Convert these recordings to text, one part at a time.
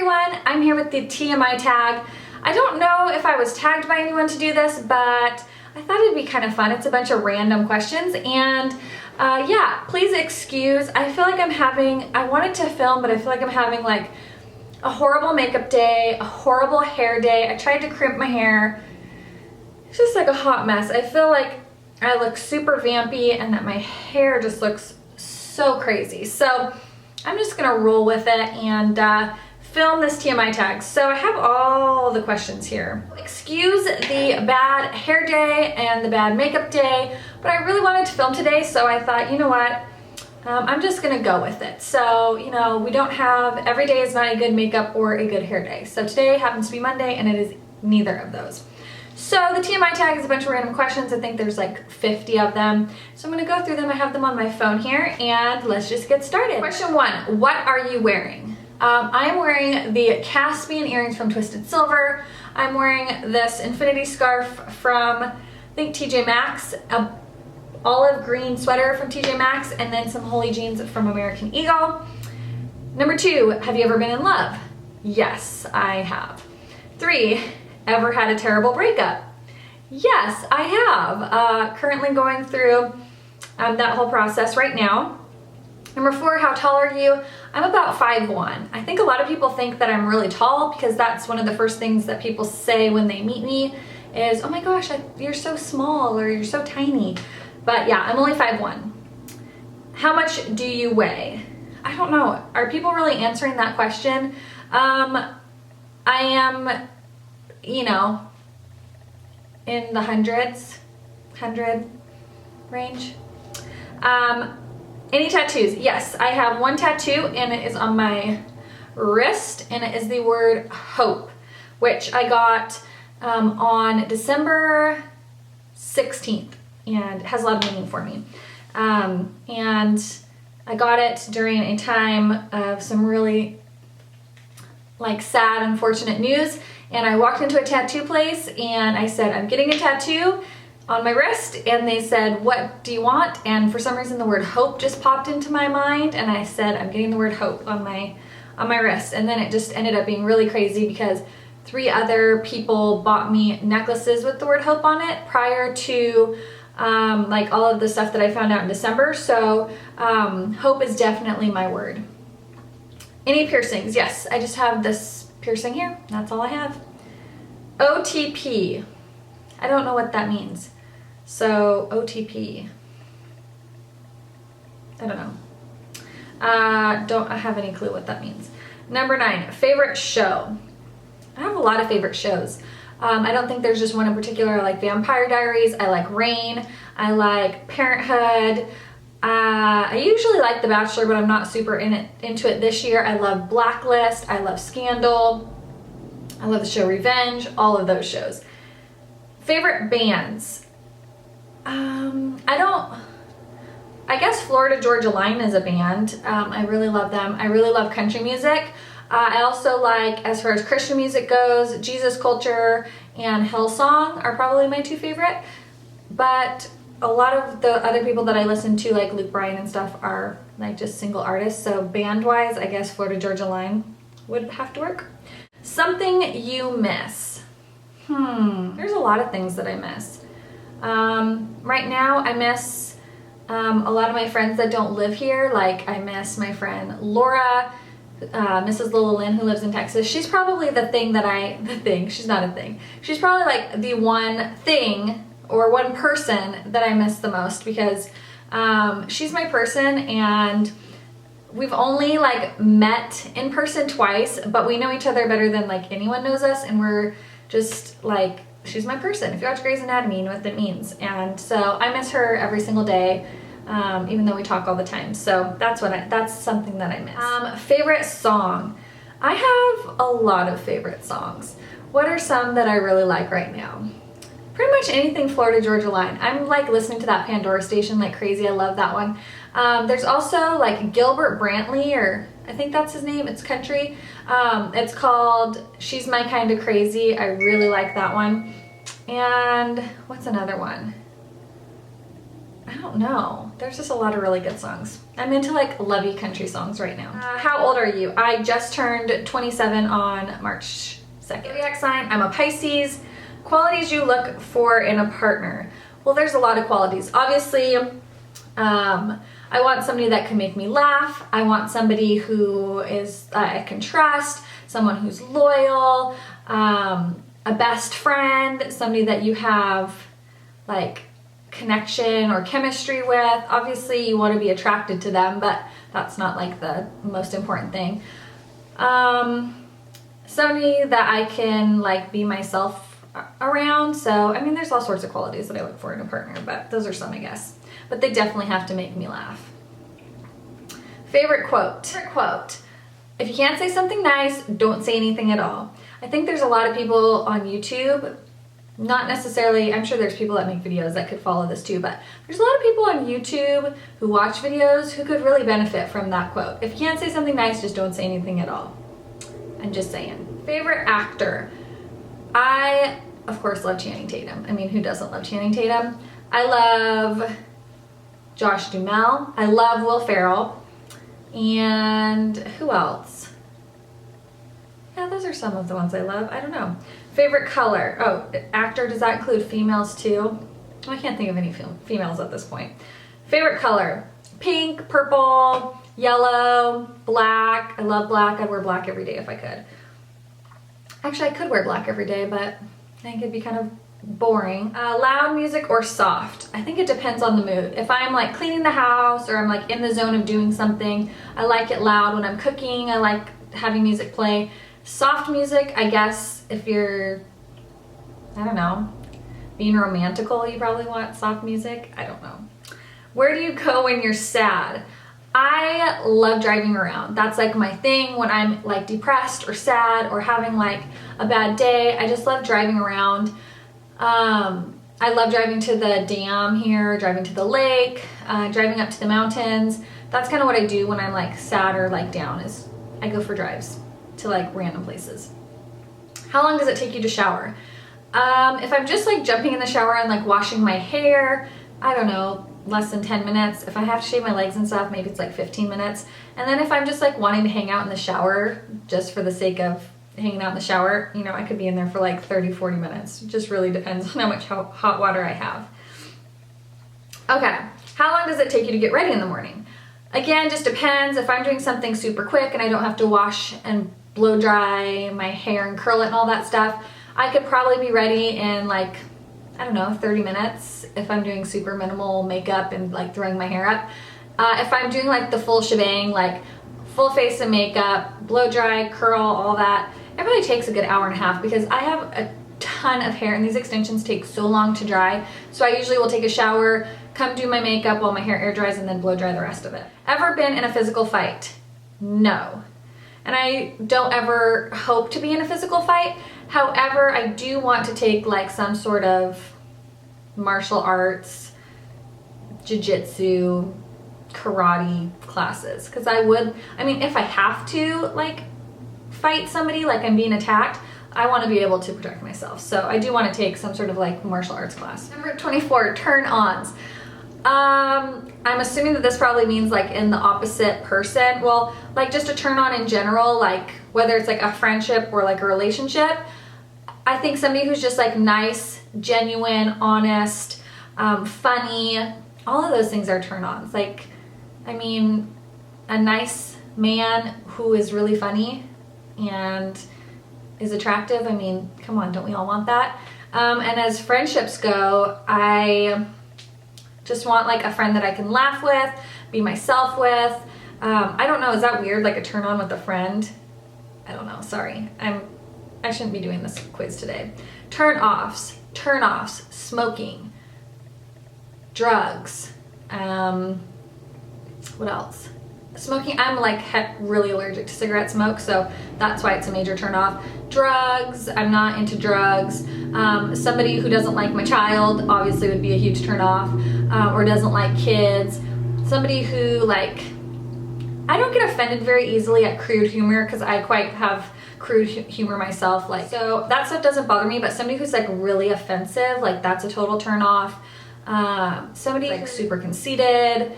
everyone, I'm here with the TMI tag. I don't know if I was tagged by anyone to do this, but I thought it'd be kind of fun. It's a bunch of random questions, and yeah, please excuse. I feel like I wanted to film, but I feel like I'm having like a horrible makeup day, a horrible hair day. I tried to crimp my hair. It's just like a hot mess. I feel like I look super vampy and that my hair just looks so crazy. So I'm just gonna roll with it and film this TMI tag. So I have all the questions here. Excuse the bad hair day and the bad makeup day, but I really wanted to film today, so I thought, you know what, I'm just gonna go with it. So, you know, we don't have, every day is not a good makeup or a good hair day. So today happens to be Monday and it is neither of those. So the TMI tag is a bunch of random questions. I think there's like 50 of them. So I'm gonna go through them. I have them on my phone here and let's just get started. Question 1, what are you wearing? I am wearing the Caspian earrings from Twisted Silver. I'm wearing this infinity scarf from, I think, TJ Maxx, a olive green sweater from TJ Maxx, and then some Holy jeans from American Eagle. Number 2, have you ever been in love? Yes, I have. 3, ever had a terrible breakup? Yes, I have. Currently going through that whole process right now. Number 4, how tall are you? I'm about 5'1". I think a lot of people think that I'm really tall because that's one of the first things that people say when they meet me is, oh my gosh, you're so small or you're so tiny. But yeah, I'm only 5'1". How much do you weigh? I don't know. Are people really answering that question? I am, you know, in the hundreds, 100 range. Any tattoos? Yes, I have one tattoo and it is on my wrist and it is the word hope, which I got on December 16th and it has a lot of meaning for me. And I got it during a time of some really like sad, unfortunate news, and I walked into a tattoo place and I said, I'm getting a tattoo on my wrist, and they said, what do you want? And for some reason the word hope just popped into my mind and I said, I'm getting the word hope on my wrist. And then it just ended up being really crazy because 3 other people bought me necklaces with the word hope on it prior to like all of the stuff that I found out in December. So hope is definitely my word. Any piercings? Yes, I just have this piercing here. That's all I have. OTP. I don't know what that means. So OTP. I don't know. Don't have any clue what that means. Number 9, favorite show. I have a lot of favorite shows. I don't think there's just one in particular. I like Vampire Diaries. I like Rain. I like Parenthood. I usually like The Bachelor, but I'm not super into it this year. I love Blacklist. I love Scandal. I love the show Revenge. All of those shows. Favorite bands. I guess Florida Georgia Line is a band. I really love them. I really love country music. I also like, as far as Christian music goes, Jesus Culture and Hillsong are probably my 2 favorite. But a lot of the other people that I listen to, like Luke Bryan and stuff, are like just single artists. So band-wise, I guess Florida Georgia Line would have to work. Something you miss. There's a lot of things that I miss. Right now I miss a lot of my friends that don't live here. Like I miss my friend Laura, Mrs. Lola Lynn, who lives in Texas. She's probably the thing, she's not a thing. She's probably like the one thing or one person that I miss the most because she's my person, and we've only like met in person twice, but we know each other better than like anyone knows us, and we're just like, she's my person. If you watch Grey's Anatomy, you know what that means. And so I miss her every single day, even though we talk all the time. So that's something that I miss. Favorite song. I have a lot of favorite songs. What are some that I really like right now? Pretty much anything Florida Georgia Line. I'm like listening to that Pandora station like crazy. I love that one. There's also like Gilbert Brantley, or I think that's his name. It's country. It's called She's My Kinda Crazy. I really like that one. And what's another one? I don't know. There's just a lot of really good songs. I'm into like lovey country songs right now. How old are you? I just turned 27 on March 2nd. Zodiac sign, I'm a Pisces. Qualities you look for in a partner. Well, there's a lot of qualities. Obviously, I want somebody that can make me laugh. I want somebody who is I can trust, someone who's loyal, a best friend, somebody that you have like connection or chemistry with. Obviously, you want to be attracted to them, but that's not like the most important thing. Somebody that I can like be myself around. So, I mean, there's all sorts of qualities that I look for in a partner, but those are some, I guess. But they definitely have to make me laugh. Favorite quote. Favorite quote. If you can't say something nice, don't say anything at all. I think there's a lot of people on YouTube, not necessarily, I'm sure there's people that make videos that could follow this too, but there's a lot of people on YouTube who watch videos who could really benefit from that quote. If you can't say something nice, just don't say anything at all. I'm just saying. Favorite actor. I, of course, love Channing Tatum. I mean, who doesn't love Channing Tatum? I love Josh Duhamel. I love Will Ferrell. And who else? Yeah, those are some of the ones I love. I don't know. Favorite color. Oh, actor, does that include females too? I can't think of any females at this point. Favorite color. Pink, purple, yellow, black. I love black. I'd wear black every day if I could. Actually, I could wear black every day, but I think it'd be kind of boring. Loud music or soft? I think it depends on the mood. If I'm like cleaning the house or I'm like in the zone of doing something, I like it loud. When I'm cooking, I like having music play. Soft music, I guess if you're, I don't know, being romantical, you probably want soft music. I don't know. Where do you go when you're sad? I love driving around. That's like my thing when I'm like depressed or sad or having like a bad day. I just love driving around. I love driving to the dam here, driving to the lake, driving up to the mountains. That's kind of what I do when I'm like sad or like down, is I go for drives to like random places. How long does it take you to shower? If I'm just like jumping in the shower and like washing my hair, I don't know, less than 10 minutes. If I have to shave my legs and stuff, maybe it's like 15 minutes. And then if I'm just like wanting to hang out in the shower just for the sake of hanging out in the shower, you know, I could be in there for like 30-40 minutes. It just really depends on how much hot water I have. Okay, how long does it take you to get ready in the morning? Again, just depends. If I'm doing something super quick and I don't have to wash and blow dry my hair and curl it and all that stuff, I could probably be ready in like, I don't know, 30 minutes if I'm doing super minimal makeup and like throwing my hair up. If I'm doing like the full shebang, like full face of makeup, blow dry, curl, all that, it really takes a good hour and a half because I have a ton of hair and these extensions take so long to dry. So I usually will take a shower, come do my makeup while my hair air dries, and then blow dry the rest of it. Ever been in a physical fight? No. And I don't ever hope to be in a physical fight. However, I do want to take like some sort of martial arts, jiu-jitsu, karate classes. Because I mean, if I have to like fight somebody, like I'm being attacked, I want to be able to protect myself. So I do want to take some sort of like martial arts class. Number 24, turn-ons. I'm assuming that this probably means like in the opposite person. Well, like just a turn on in general, like whether it's like a friendship or like a relationship. I think somebody who's just like nice, genuine, honest, funny, all of those things are turn-ons. Like, I mean, a nice man who is really funny and is attractive. I mean, come on, don't we all want that? And as friendships go, I just want like a friend that I can laugh with, be myself with. I don't know, is that weird, like a turn on with a friend? I don't know, sorry. I shouldn't be doing this quiz today. Turn-offs, smoking, drugs, what else? Smoking, I'm like really allergic to cigarette smoke, so that's why it's a major turn-off. Drugs, I'm not into drugs. Somebody who doesn't like my child obviously would be a huge turn-off, or doesn't like kids. Somebody who like, I don't get offended very easily at crude humor because I quite have crude humor myself, like, so that stuff doesn't bother me, but somebody who's like really offensive, like that's a total turn-off. Somebody like super conceited,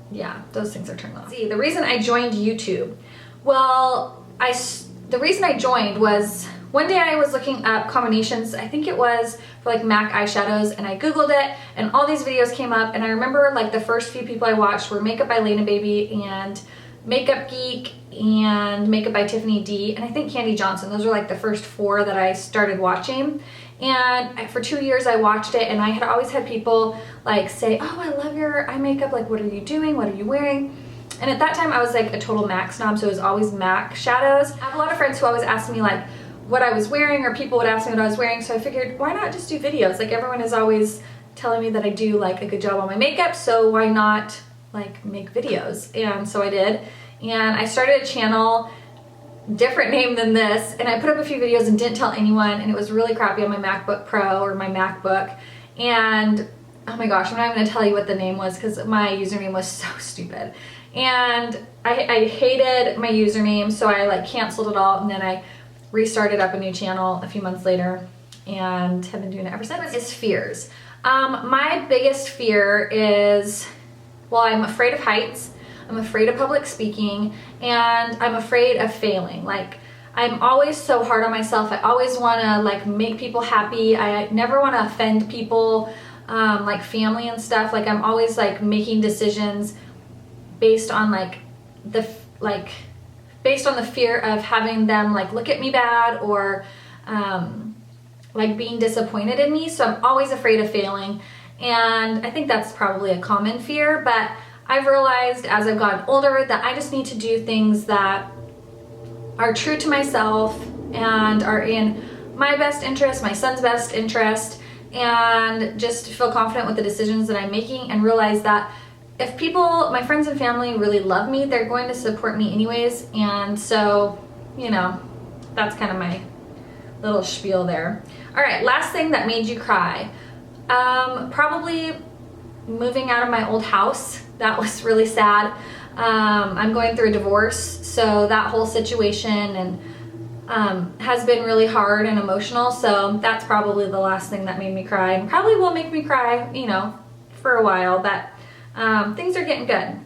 Yeah, those things are turned off. See, the reason I joined YouTube, well, the reason I joined was one day I was looking up combinations, I think it was for like MAC eyeshadows, and I Googled it and all these videos came up, and I remember like the first few people I watched were Makeup by Lena Baby and Makeup Geek and Makeup by Tiffany D, and I think Candy Johnson. Those were like the first 4 that I started watching. And for 2 years I watched it, and I had always had people like say, oh, I love your eye makeup, like what are you doing, what are you wearing? And at that time I was like a total MAC snob, so it was always MAC shadows. I have a lot of friends who always asked me like what I was wearing, or people would ask me what I was wearing, so I figured why not just do videos? Like everyone is always telling me that I do like a good job on my makeup, so why not like make videos? And so I did, and I started a channel, different name than this, and I put up a few videos and didn't tell anyone, and it was really crappy on my MacBook Pro or my MacBook. And oh my gosh, I'm not even gonna tell you what the name was because my username was so stupid, and I hated my username, so I like canceled it all, and then I restarted up a new channel a few months later and have been doing it ever since. Is fears. My biggest fear is, well, I'm afraid of heights, I'm afraid of public speaking, and I'm afraid of failing. Like, I'm always so hard on myself. I always want to like make people happy. I never want to offend people, like family and stuff. Like, I'm always like making decisions based on based on the fear of having them like look at me bad, or like being disappointed in me. So I'm always afraid of failing, and I think that's probably a common fear, but I've realized as I've gotten older that I just need to do things that are true to myself and are in my best interest, my son's best interest, and just feel confident with the decisions that I'm making, and realize that if people, my friends and family really love me, they're going to support me anyways. And so, you know, that's kind of my little spiel there. All right, last thing that made you cry. Probably moving out of my old house. That was really sad. I'm going through a divorce, so that whole situation and has been really hard and emotional. So that's probably the last thing that made me cry, and probably will make me cry, you know, for a while, but things are getting good.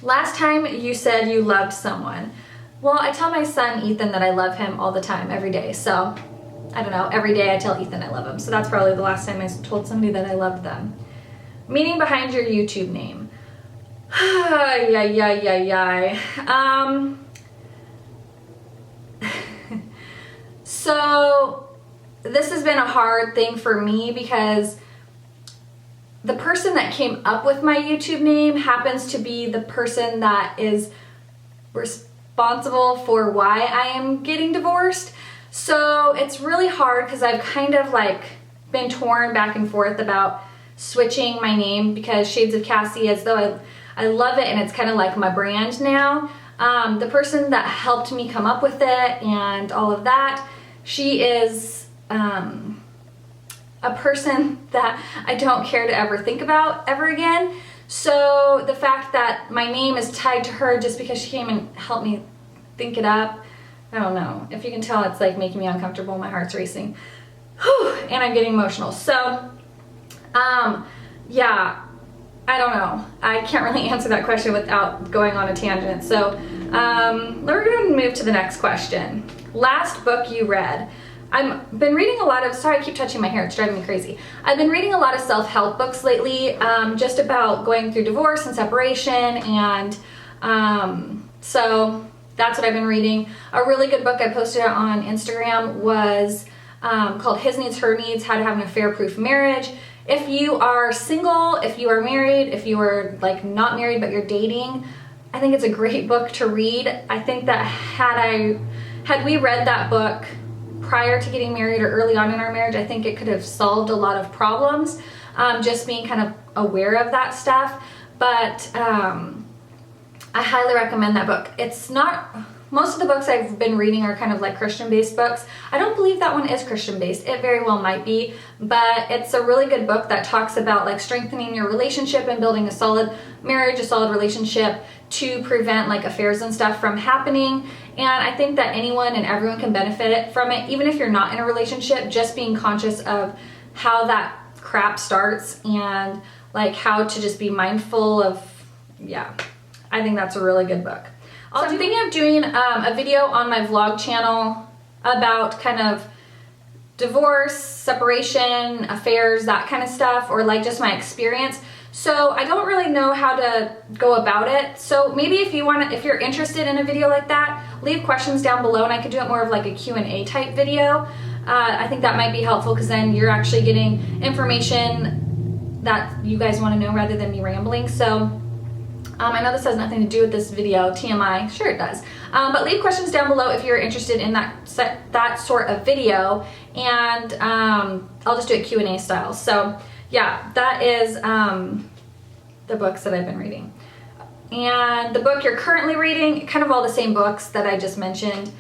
Last time you said you loved someone. Well, I tell my son Ethan that I love him all the time, every day. So I don't know, every day I tell Ethan I love him. So that's probably the last time I told somebody that I loved them. Meaning behind your YouTube name. So this has been a hard thing for me because the person that came up with my YouTube name happens to be the person that is responsible for why I am getting divorced. So it's really hard because I've kind of like been torn back and forth about switching my name, because Shades of Kassie, as though I love it and it's kind of like my brand now. The person that helped me come up with it and all of that, she is a person that I don't care to ever think about ever again. So the fact that my name is tied to her just because she came and helped me think it up, I don't know. If you can tell, it's like making me uncomfortable. My heart's racing. Whew, and I'm getting emotional. So, yeah, I don't know. I can't really answer that question without going on a tangent. So, we're going to move to the next question. Last book you read. I've been reading a lot of, sorry I keep touching my hair, it's driving me crazy. I've been reading a lot of self-help books lately, just about going through divorce and separation, and so that's what I've been reading. A really good book, I posted it on Instagram, was called His Needs, Her Needs, How to Have an Affair-Proof Marriage. If you are single, if you are married, if you are like not married but you're dating, I think it's a great book to read. I think that had we read that book prior to getting married or early on in our marriage, I think it could have solved a lot of problems, just being kind of aware of that stuff. But I highly recommend that book. It's not, most of the books I've been reading are kind of like Christian-based books. I don't believe that one is Christian-based. It very well might be, but it's a really good book that talks about like strengthening your relationship and building a solid marriage, a solid relationship to prevent like affairs and stuff from happening. And I think that anyone and everyone can benefit from it, even if you're not in a relationship, just being conscious of how that crap starts and like how to just be mindful of, yeah, I think that's a really good book. Also, I'm thinking of doing a video on my vlog channel about kind of divorce, separation, affairs, that kind of stuff, or like just my experience. So I don't really know how to go about it. So maybe if you're interested in a video like that, leave questions down below and I could do it more of like a Q&A type video. I think that might be helpful because then you're actually getting information that you guys want to know rather than me rambling. So I know this has nothing to do with this video, TMI, sure it does. But leave questions down below if you're interested in that sort of video, and I'll just do it Q&A style. So yeah, that is the books that I've been reading. And the book you're currently reading, kind of all the same books that I just mentioned.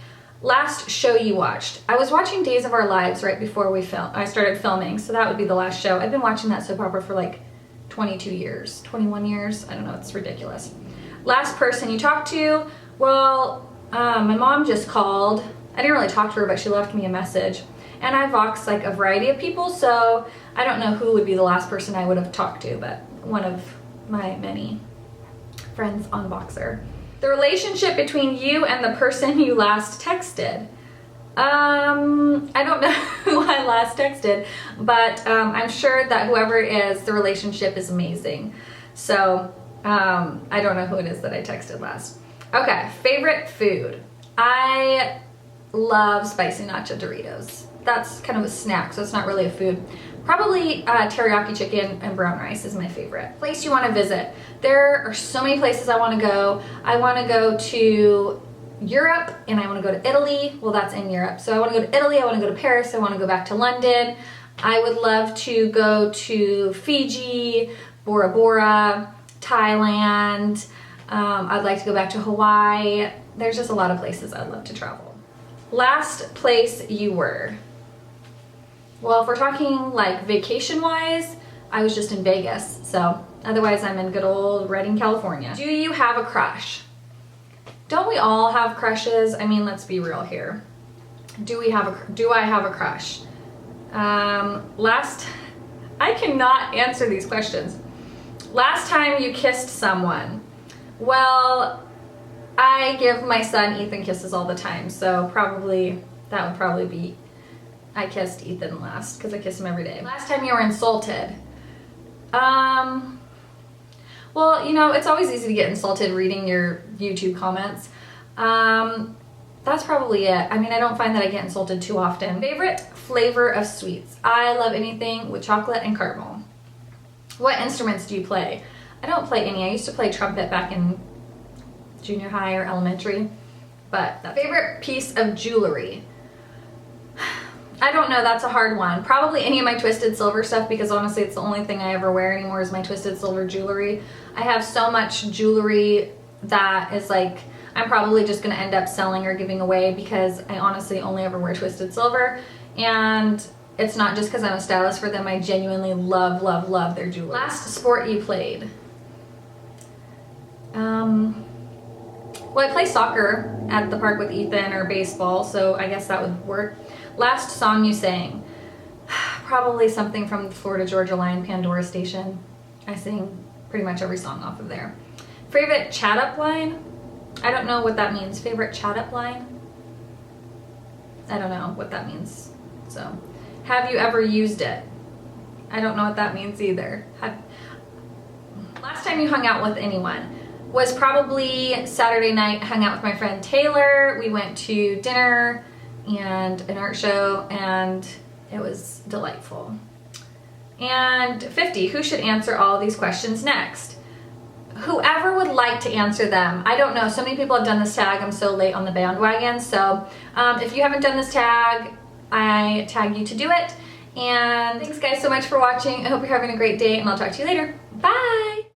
Last show you watched. I was watching Days of Our Lives right before I started filming, so that would be the last show. I've been watching that soap opera for like 22 years, 21 years, I don't know, it's ridiculous. Last person you talked to, well, my mom just called. I didn't really talk to her, but she left me a message. And I Vox like a variety of people, so I don't know who would be the last person I would have talked to, but one of my many friends on Voxer. The relationship between you and the person you last texted. I don't know who I last texted, but I'm sure that whoever it is, the relationship is amazing. So I don't know who it is that I texted last. Okay, favorite food. I love spicy nacho Doritos. That's kind of a snack, so it's not really a food. Probably teriyaki chicken and brown rice is my favorite. Place you want to visit. There are so many places I want to go. I want to go to Europe and I want to go to Italy. Well, that's in Europe. So I want to go to Italy, I want to go to Paris, I want to go back to London. I would love to go to Fiji, Bora Bora, Thailand. I'd like to go back to Hawaii. There's just a lot of places I'd love to travel. Last place you were. Well, if we're talking like vacation-wise, I was just in Vegas. So otherwise I'm in good old Redding, California. Do you have a crush? Don't we all have crushes? I mean, let's be real here. Do I have a crush? I cannot answer these questions. Last time you kissed someone. Well, I give my son Ethan kisses all the time, so that would probably be, I kissed Ethan last because I kiss him every day. Last time you were insulted. Well, you know, it's always easy to get insulted reading your YouTube comments. That's probably it. I mean, I don't find that I get insulted too often. Favorite flavor of sweets. I love anything with chocolate and caramel. What instruments do you play? I don't play any. I used to play trumpet back in junior high or elementary, but favorite piece of jewelry. I don't know, that's a hard one. Probably any of my twisted silver stuff, because honestly it's the only thing I ever wear anymore is my twisted silver jewelry. I have so much jewelry that is like, I'm probably just gonna end up selling or giving away because I honestly only ever wear twisted silver. And it's not just because I'm a stylist for them, I genuinely love, love, love their jewelry. Last sport you played. Well, I play soccer at the park with Ethan, or baseball, so I guess that would work. Last song you sang. Probably something from the Florida Georgia Line Pandora Station. I sing pretty much every song off of there. Favorite chat up line? I don't know what that means. Favorite chat up line? I don't know what that means. So, have you ever used it? I don't know what that means either. Last time you hung out with anyone was probably Saturday night. Hung out with my friend Taylor. We went to dinner and an art show, and it was delightful. And 50, who should answer all of these questions next? Whoever would like to answer them. I don't know, so many people have done this tag. I'm so late on the bandwagon. So if you haven't done this tag, I tag you to do it. And thanks guys so much for watching. I hope you're having a great day, and I'll talk to you later. Bye.